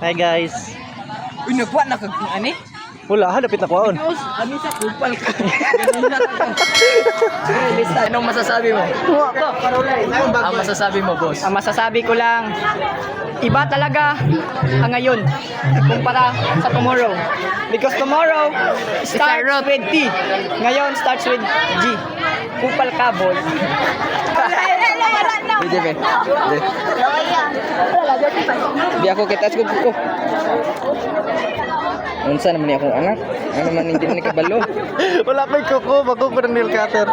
Hi guys. Uy, nagwa na kag ani? Wala, halapit na kuwaon. Kami sa kupal ka. Anong masasabi mo? Ang masasabi mo, boss? Ang masasabi ko lang, iba talaga ang ngayon kumpara sa tomorrow. Because tomorrow starts with T. Ngayon starts with G. Kupal ka, boy. Hindi, Ben. Di ako kita sa kuko. Unsa naman ni akong anak? Ano man hindi ni kabalo? Wala pa yung kuko, bago ko ng nail cutter.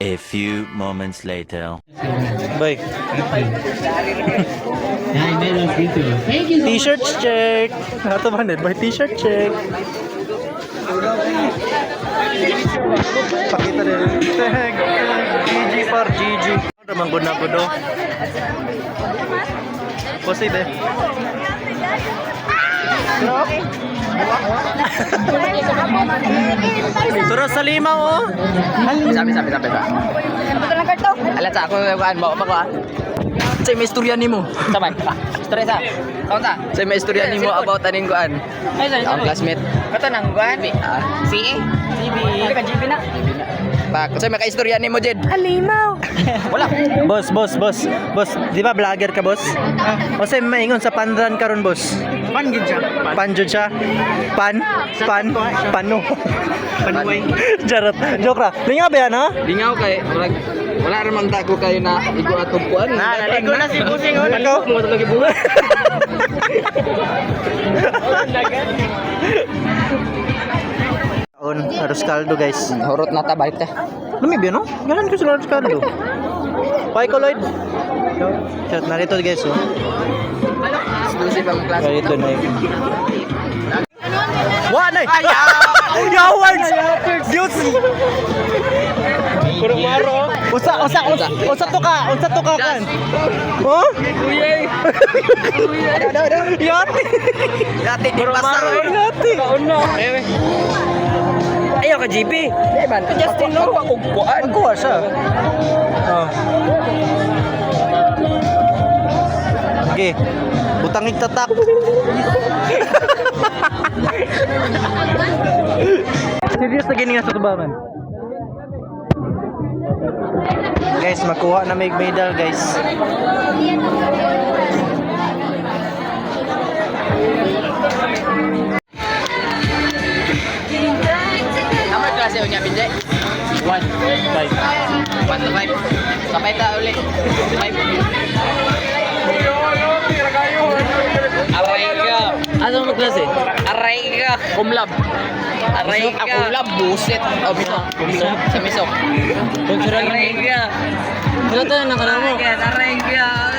A few moments later. Bay. T-shirt check. Ato ba net? Bay t-shirt check. Pakita din. Tag. GG for GG. Ano naman good na good o? Posit eh. Turun sa limaw oh. Sabi. Alat sa ako kuan mo pa ko. Say may istorya nimo. Sabay. Istorya sa. Kaunta. Say may istorya nimo about aning kuan. Ay, sorry. Ang classmate. Kato nang guwan. CA? GB. Hindi ka GB na. Pak, say may kaistorya nimo Jed. Halimaw. Wala. Boss, di ba vlogger ka, boss? O say maingon sa panran karon, boss. Pan gid siya. Panjud siya. Pano. Panuway. Jarot. Joke ra. Linga ba yan, ha? Lingaw kay wala ra man tako kayo na igo atong kuan. Naligo na si Busing. Ikaw? Mo talaga buhat. On, aros kaldo, guys. Horot na ta balik ta. Lumibyo, no? Ganan ko sila aros kaldo. Pai ko, Lloyd. Chat, narito, guys, oh. Exclusive ang class. Narito na yun. Wala! Yawards! Diyos! Kurang maro. Unsa to ka kan? Oh? Uyay. Yati! Dati di Kurang pasar. maro, yati! Ayaw ka GP. Di ba? Justin no. Kuan. Magkuha siya. Oh. Okay. Butangig tatak. Serious na gini nga sa tubangan. Guys, makuha na may medal, guys. Number klase unya Binje? 1. 1 to 5. Kapay ta ulit. 5. Aray ka. Ano mo klase? Aray ka. Kumlab. Aray ka. Kumlab. Buset. O, misok. Sa misok. Aray ka. Wala tayo ng kanamo. Aray ka.